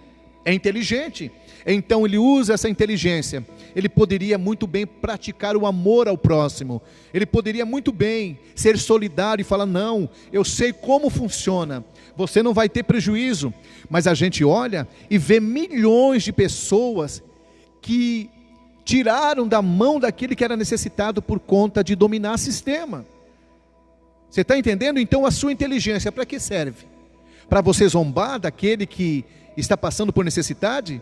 é inteligente. Então ele usa essa inteligência. Ele poderia muito bem praticar o amor ao próximo, ele poderia muito bem ser solidário e falar: não, eu sei como funciona, você não vai ter prejuízo. Mas a gente olha e vê milhões de pessoas que tiraram da mão daquele que era necessitado por conta de dominar o sistema. Você está entendendo? Então a sua inteligência para que serve? Para você zombar daquele que está passando por necessidade?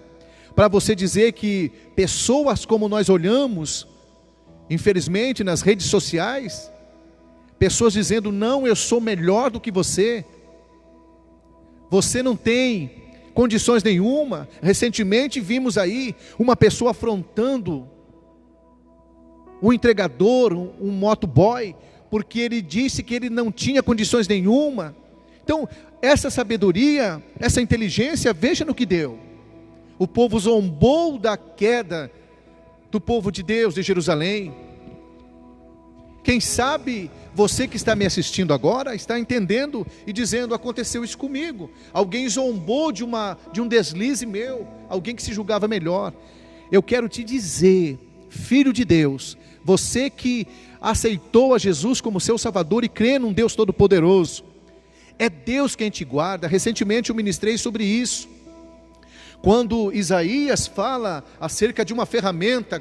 Para você dizer que pessoas como nós olhamos, infelizmente nas redes sociais, pessoas dizendo: não, eu sou melhor do que você, você não tem condições nenhuma. Recentemente vimos aí uma pessoa afrontando um entregador, um motoboy, porque ele disse que ele não tinha condições nenhuma. Então essa sabedoria, essa inteligência, veja no que deu. O povo zombou da queda do povo de Deus de Jerusalém. Quem sabe você que está me assistindo agora está entendendo e dizendo: aconteceu isso comigo. Alguém zombou de um deslize meu, alguém que se julgava melhor. Eu quero te dizer, filho de Deus, você que aceitou a Jesus como seu Salvador e crê num Deus Todo-Poderoso, é Deus quem te guarda. Recentemente eu ministrei sobre isso. Quando Isaías fala acerca de uma ferramenta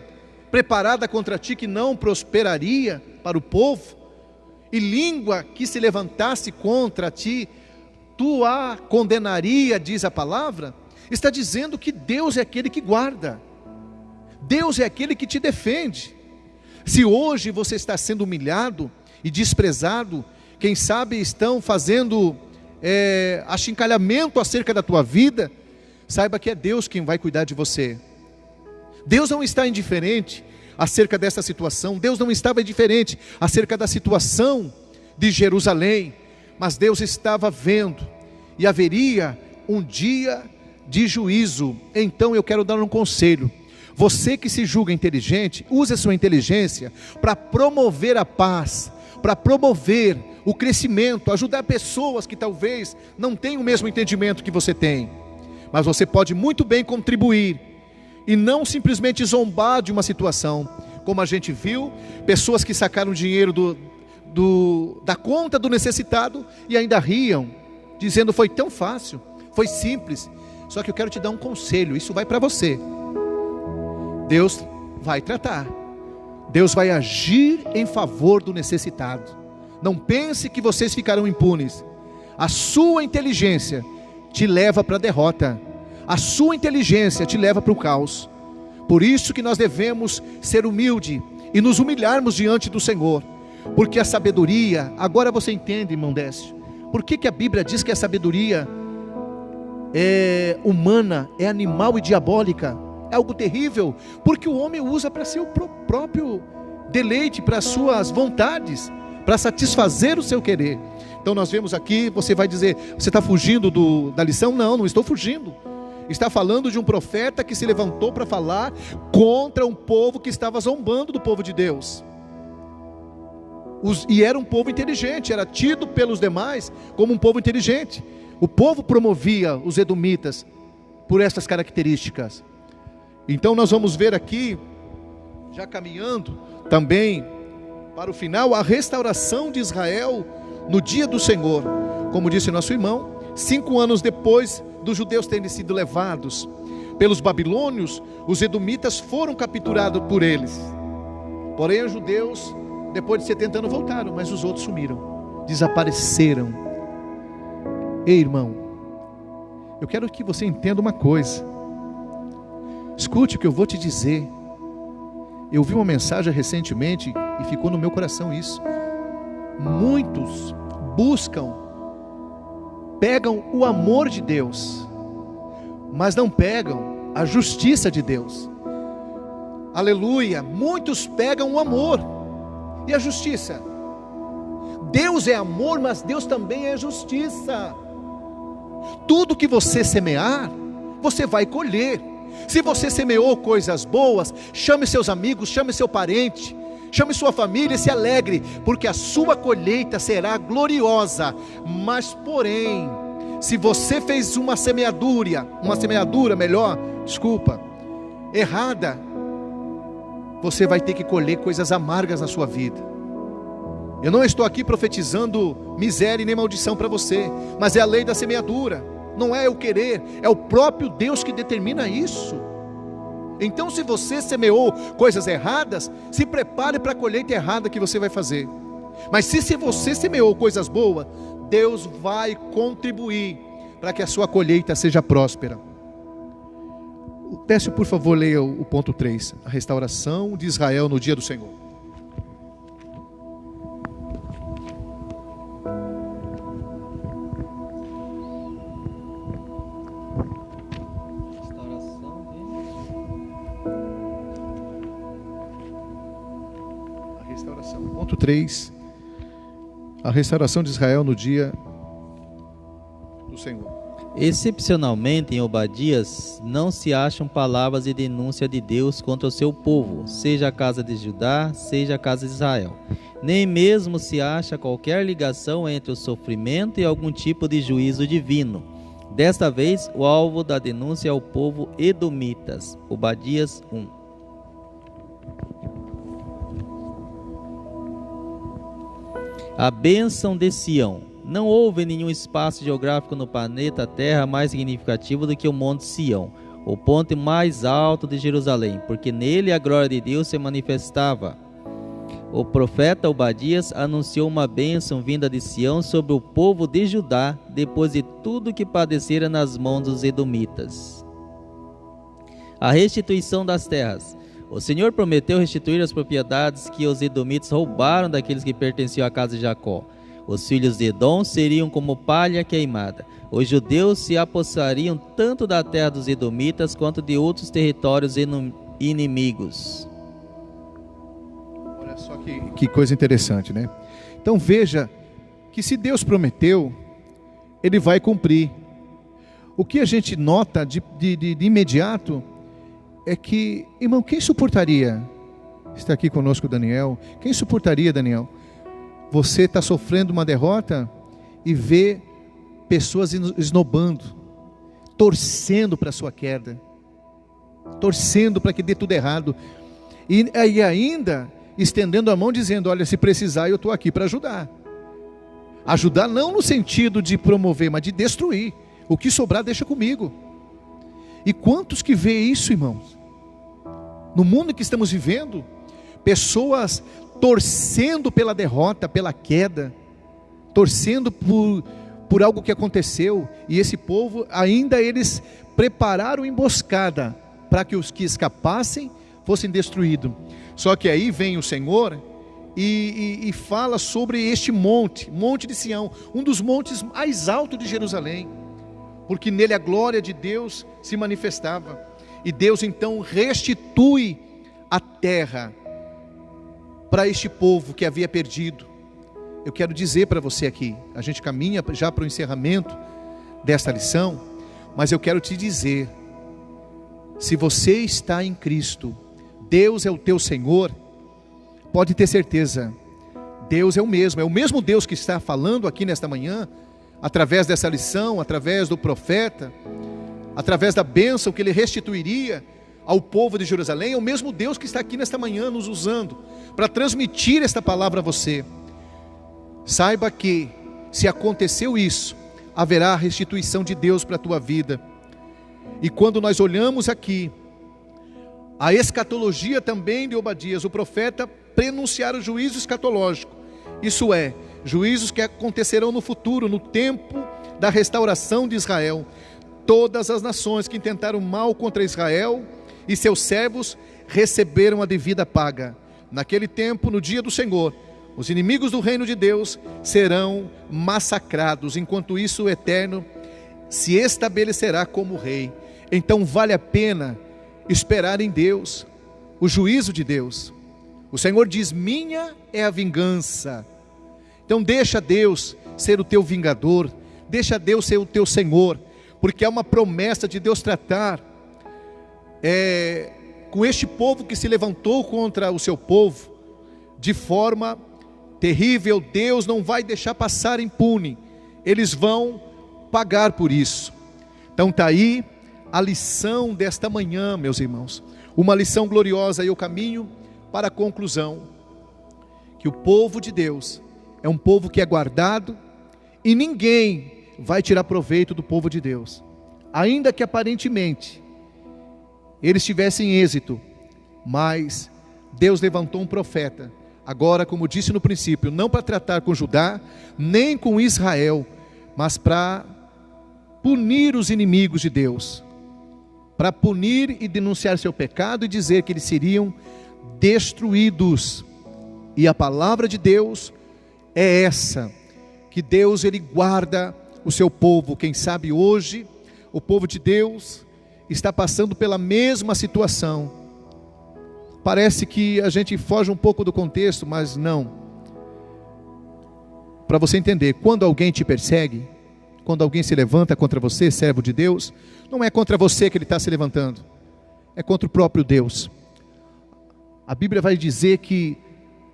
preparada contra ti que não prosperaria para o povo, e língua que se levantasse contra ti, tu a condenaria, diz a palavra, está dizendo que Deus é aquele que guarda, Deus é aquele que te defende. Se hoje você está sendo humilhado e desprezado, quem sabe estão fazendo achincalhamento acerca da tua vida, saiba que é Deus quem vai cuidar de você. Deus não está indiferente acerca dessa situação. Deus não estava indiferente acerca da situação de Jerusalém, mas Deus estava vendo, e haveria um dia de juízo. Então eu quero dar um conselho: você que se julga inteligente, use a sua inteligência para promover a paz, para promover o crescimento, ajudar pessoas que talvez não tenham o mesmo entendimento que você tem. Mas você pode muito bem contribuir, e não simplesmente zombar de uma situação, como a gente viu, pessoas que sacaram dinheiro da conta do necessitado e ainda riam, dizendo: foi tão fácil, foi simples. Só que eu quero te dar um conselho, isso vai para você. Deus vai tratar, Deus vai agir em favor do necessitado. Não pense que vocês ficarão impunes. A sua inteligência te leva para a derrota, a sua inteligência te leva para o caos. Por isso que nós devemos ser humildes e nos humilharmos diante do Senhor, porque a sabedoria, agora você entende, irmão Décio, por que a Bíblia diz que a sabedoria é humana, é animal e diabólica. É algo terrível, porque o homem usa para seu próprio deleite, para suas vontades, para satisfazer o seu querer. Então nós vemos aqui, você vai dizer, você está fugindo da lição? Não, não estou fugindo. Está falando de um profeta que se levantou para falar contra um povo que estava zombando do povo de Deus. E era um povo inteligente, era tido pelos demais como um povo inteligente. O povo promovia os edomitas por essas características. Então nós vamos ver aqui, já caminhando também para o final, a restauração de Israel no dia do Senhor. Como disse nosso irmão, 5 anos depois dos judeus terem sido levados pelos babilônios, os edomitas foram capturados por eles. Porém os judeus, depois de 70 anos, voltaram, mas os outros sumiram, desapareceram. Ei, irmão, eu quero que você entenda uma coisa. Escute o que eu vou te dizer. Eu vi uma mensagem recentemente e ficou no meu coração isso. Muitos pegam o amor de Deus, mas não pegam a justiça de Deus. Aleluia! Muitos pegam o amor e a justiça. Deus é amor, mas Deus também é justiça. Tudo que você semear, você vai colher. Se você semeou coisas boas, chame seus amigos, chame seu parente, chame sua família e se alegre, porque a sua colheita será gloriosa. Mas porém, se você fez uma semeadura errada, você vai ter que colher coisas amargas na sua vida. Eu não estou aqui profetizando miséria e nem maldição para você, mas é a lei da semeadura. Não é eu querer, é o próprio Deus que determina isso. Então se você semeou coisas erradas, se prepare para a colheita errada que você vai fazer. Mas se você semeou coisas boas, Deus vai contribuir para que a sua colheita seja próspera. O Técio, por favor, leia o ponto 3, a restauração de Israel no dia do Senhor. Ponto 3, a restauração de Israel no dia do Senhor. Excepcionalmente em Obadias não se acham palavras de denúncia de Deus contra o seu povo, seja a casa de Judá, seja a casa de Israel. Nem mesmo se acha qualquer ligação entre o sofrimento e algum tipo de juízo divino. Desta vez, o alvo da denúncia é o povo edomitas. Obadias 1. A bênção de Sião. Não houve nenhum espaço geográfico no planeta Terra mais significativo do que o Monte Sião, o ponto mais alto de Jerusalém, porque nele a glória de Deus se manifestava. O profeta Obadias anunciou uma bênção vinda de Sião sobre o povo de Judá, depois de tudo que padecera nas mãos dos edomitas. A restituição das terras. O Senhor prometeu restituir as propriedades que os edomitas roubaram daqueles que pertenciam à casa de Jacó. Os filhos de Edom seriam como palha queimada. Os judeus se apossariam tanto da terra dos edomitas quanto de outros territórios inimigos. Olha só que coisa interessante, né? Então veja que se Deus prometeu, Ele vai cumprir. O que a gente nota de imediato é que, irmão, quem suportaria? Está aqui conosco o Daniel. Quem suportaria, Daniel? Você está sofrendo uma derrota e vê pessoas esnobando, torcendo para a sua queda, torcendo para que dê tudo errado, e ainda estendendo a mão dizendo, olha, se precisar eu estou aqui para ajudar. Ajudar não no sentido de promover, mas de destruir. O que sobrar deixa comigo. E quantos que vê isso, irmãos? No mundo que estamos vivendo, pessoas torcendo pela derrota, pela queda, torcendo por algo que aconteceu, e esse povo, ainda eles prepararam emboscada, para que os que escapassem, fossem destruídos. Só que aí vem o Senhor, e fala sobre este monte de Sião, um dos montes mais altos de Jerusalém, porque nele a glória de Deus se manifestava. E Deus então restitui a terra para este povo que havia perdido. Eu quero dizer para você aqui, a gente caminha já para o encerramento desta lição, mas eu quero te dizer, se você está em Cristo, Deus é o teu Senhor, pode ter certeza, Deus é o mesmo Deus que está falando aqui nesta manhã, através dessa lição, através do profeta, através da bênção que ele restituiria ao povo de Jerusalém, é o mesmo Deus que está aqui nesta manhã nos usando para transmitir esta palavra a você. Saiba que, se aconteceu isso, haverá restituição de Deus para a tua vida. E quando nós olhamos aqui a escatologia também de Obadias, o profeta prenunciar o juízo escatológico, isso é, juízos que acontecerão no futuro, no tempo da restauração de Israel. Todas as nações que intentaram mal contra Israel e seus servos receberam a devida paga. Naquele tempo, no dia do Senhor, os inimigos do reino de Deus serão massacrados. Enquanto isso, o Eterno se estabelecerá como rei. Então vale a pena esperar em Deus o juízo de Deus. O Senhor diz: minha é a vingança. Então deixa Deus ser o teu vingador, deixa Deus ser o teu Senhor, porque é uma promessa de Deus tratar com este povo que se levantou contra o seu povo de forma terrível. Deus não vai deixar passar impune, eles vão pagar por isso. Então está aí a lição desta manhã, meus irmãos, uma lição gloriosa. E eu caminho para a conclusão, que o povo de Deus é um povo que é guardado, e ninguém vai tirar proveito do povo de Deus, ainda que aparentemente eles tivessem êxito, mas Deus levantou um profeta, agora, como disse no princípio, não para tratar com Judá, nem com Israel, mas para punir os inimigos de Deus, para punir e denunciar seu pecado e dizer que eles seriam destruídos. E a palavra de Deus é essa, que Deus ele guarda o seu povo. Quem sabe hoje o povo de Deus está passando pela mesma situação. Parece que a gente foge um pouco do contexto, mas não. Para você entender, quando alguém te persegue, quando alguém se levanta contra você, servo de Deus, não é contra você que ele está se levantando, é contra o próprio Deus. A Bíblia vai dizer que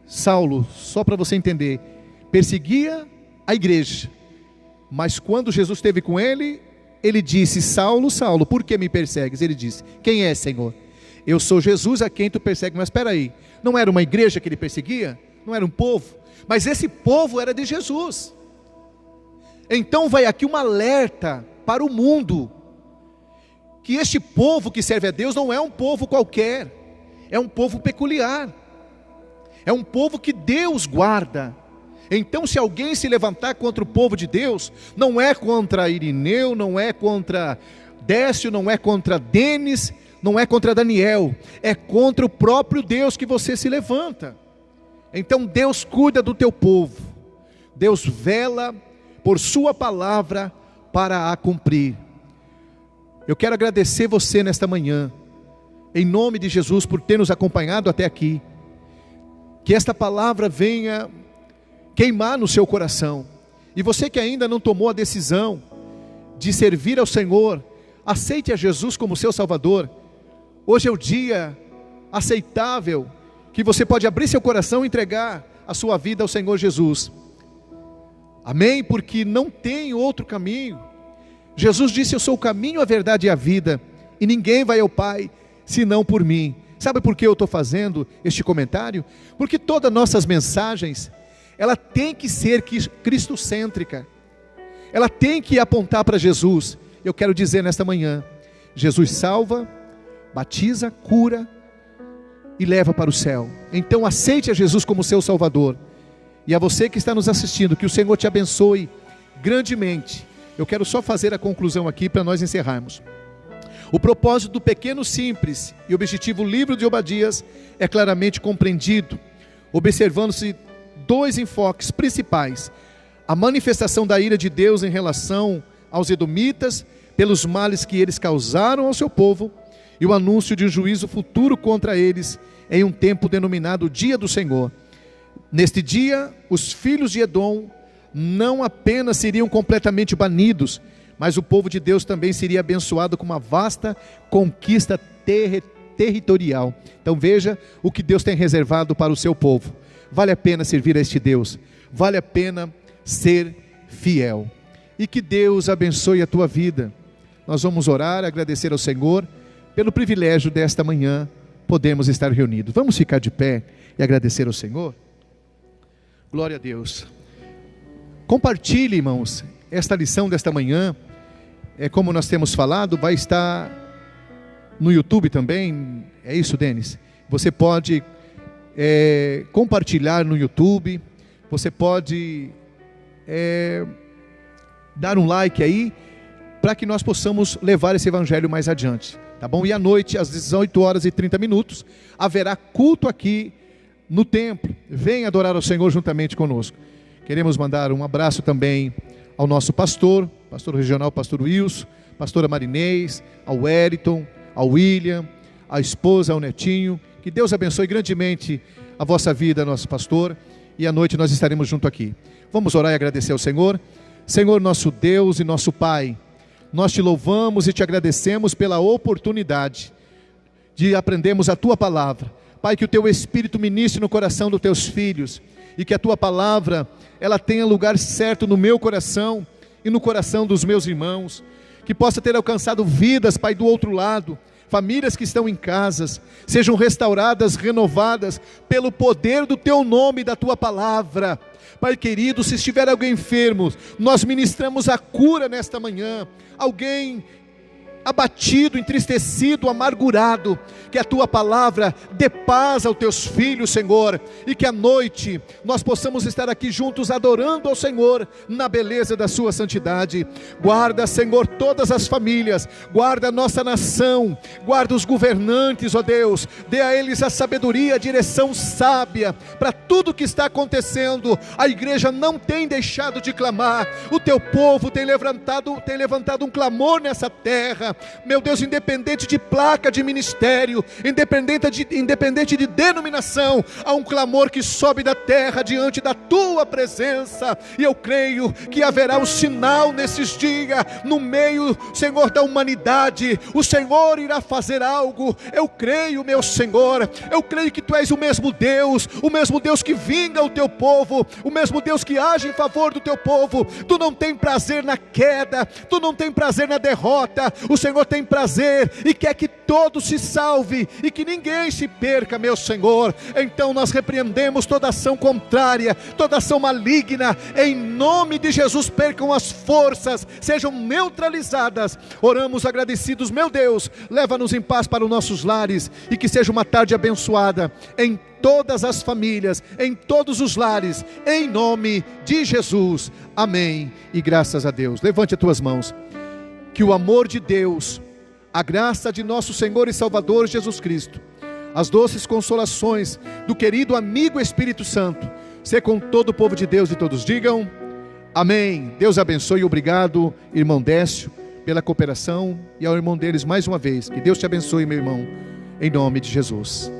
Saulo, só para você entender, perseguia a igreja, mas quando Jesus esteve com ele, ele disse: Saulo, Saulo, por que me persegues? Ele disse: quem é, Senhor? Eu sou Jesus a quem tu persegues. Mas espera aí, não era uma igreja que ele perseguia? Não era um povo? Mas esse povo era de Jesus. Então vai aqui um alerta para o mundo, que este povo que serve a Deus não é um povo qualquer, é um povo peculiar, é um povo que Deus guarda. Então, se alguém se levantar contra o povo de Deus, não é contra Irineu, não é contra Décio, não é contra Denis, não é contra Daniel, é contra o próprio Deus que você se levanta. Então Deus cuida do teu povo, Deus vela por sua palavra para a cumprir. Eu quero agradecer você nesta manhã, em nome de Jesus, por ter nos acompanhado até aqui. Que esta palavra venha queimar no seu coração. E você que ainda não tomou a decisão de servir ao Senhor, aceite a Jesus como seu Salvador. Hoje é o dia aceitável que você pode abrir seu coração e entregar a sua vida ao Senhor Jesus. Amém? Porque não tem outro caminho. Jesus disse: eu sou o caminho, a verdade e a vida, e ninguém vai ao Pai senão por mim. Sabe por que eu estou fazendo este comentário? Porque todas nossas mensagens, ela tem que ser cristocêntrica, ela tem que apontar para Jesus. Eu quero dizer nesta manhã: Jesus salva, batiza, cura e leva para o céu. Então aceite a Jesus como seu Salvador. E a você que está nos assistindo, que o Senhor te abençoe grandemente. Eu quero só fazer a conclusão aqui para nós encerrarmos. O propósito do pequeno simples e objetivo livro de Obadias é claramente compreendido, observando-se dois enfoques principais: a manifestação da ira de Deus em relação aos edomitas pelos males que eles causaram ao seu povo, e o anúncio de um juízo futuro contra eles em um tempo denominado Dia do Senhor. Neste dia, os filhos de Edom não apenas seriam completamente banidos, mas o povo de Deus também seria abençoado com uma vasta conquista territorial. Então veja o que Deus tem reservado para o seu povo. Vale a pena servir a este Deus, vale a pena ser fiel. E que Deus abençoe a tua vida. Nós vamos orar, agradecer ao Senhor pelo privilégio desta manhã podemos estar reunidos. Vamos ficar de pé e agradecer ao Senhor? Glória a Deus. Compartilhe, irmãos, esta lição desta manhã. Como nós temos falado, vai estar no YouTube também. É isso, Denis? Você pode compartilhar no YouTube. Você pode dar um like aí, para que nós possamos levar esse evangelho mais adiante, tá bom? E à noite, às 18h30, haverá culto aqui no templo. Venha adorar ao Senhor juntamente conosco. Queremos mandar um abraço também ao nosso pastor regional, pastor Wilson, pastora Marinês, ao Wellington, ao William, à esposa, ao netinho. Que Deus abençoe grandemente a vossa vida, nosso pastor, e à noite nós estaremos junto aqui. Vamos orar e agradecer ao Senhor. Senhor, nosso Deus e nosso Pai, nós te louvamos e te agradecemos pela oportunidade de aprendermos a tua palavra. Pai, que o teu Espírito ministre no coração dos teus filhos, e que a tua palavra, ela tenha lugar certo no meu coração e no coração dos meus irmãos, que possa ter alcançado vidas, Pai, do outro lado, famílias que estão em casas, sejam restauradas, renovadas, pelo poder do teu nome e da tua palavra. Pai querido, se estiver alguém enfermo, nós ministramos a cura nesta manhã. Alguém abatido, entristecido, amargurado, que a tua palavra dê paz aos teus filhos, Senhor, e que à noite nós possamos estar aqui juntos adorando ao Senhor na beleza da sua santidade. Guarda, Senhor, todas as famílias, guarda a nossa nação, guarda os governantes, ó Deus, dê a eles a sabedoria, a direção sábia para tudo que está acontecendo. A igreja não tem deixado de clamar, o teu povo tem levantado um clamor nessa terra, meu Deus, independente de placa de ministério, independente de denominação, há um clamor que sobe da terra diante da tua presença, e eu creio que haverá um sinal nesses dias, no meio, Senhor, da humanidade. O Senhor irá fazer algo, eu creio, meu Senhor, eu creio que tu és o mesmo Deus que vinga o teu povo, o mesmo Deus que age em favor do teu povo. Tu não tem prazer na queda, tu não tem prazer na derrota, o Senhor tem prazer e quer que todos se salve e que ninguém se perca, meu Senhor. Então nós repreendemos toda ação contrária, toda ação maligna, em nome de Jesus. Percam as forças, sejam neutralizadas. Oramos agradecidos, meu Deus, leva-nos em paz para os nossos lares, e que seja uma tarde abençoada em todas as famílias, em todos os lares, em nome de Jesus, amém e graças a Deus. Levante as tuas mãos. Que o amor de Deus, a graça de nosso Senhor e Salvador Jesus Cristo, as doces consolações do querido amigo Espírito Santo, seja com todo o povo de Deus, e todos digam amém. Deus abençoe. Obrigado, irmão Décio, pela cooperação, e ao irmão deles mais uma vez. Que Deus te abençoe, meu irmão, em nome de Jesus.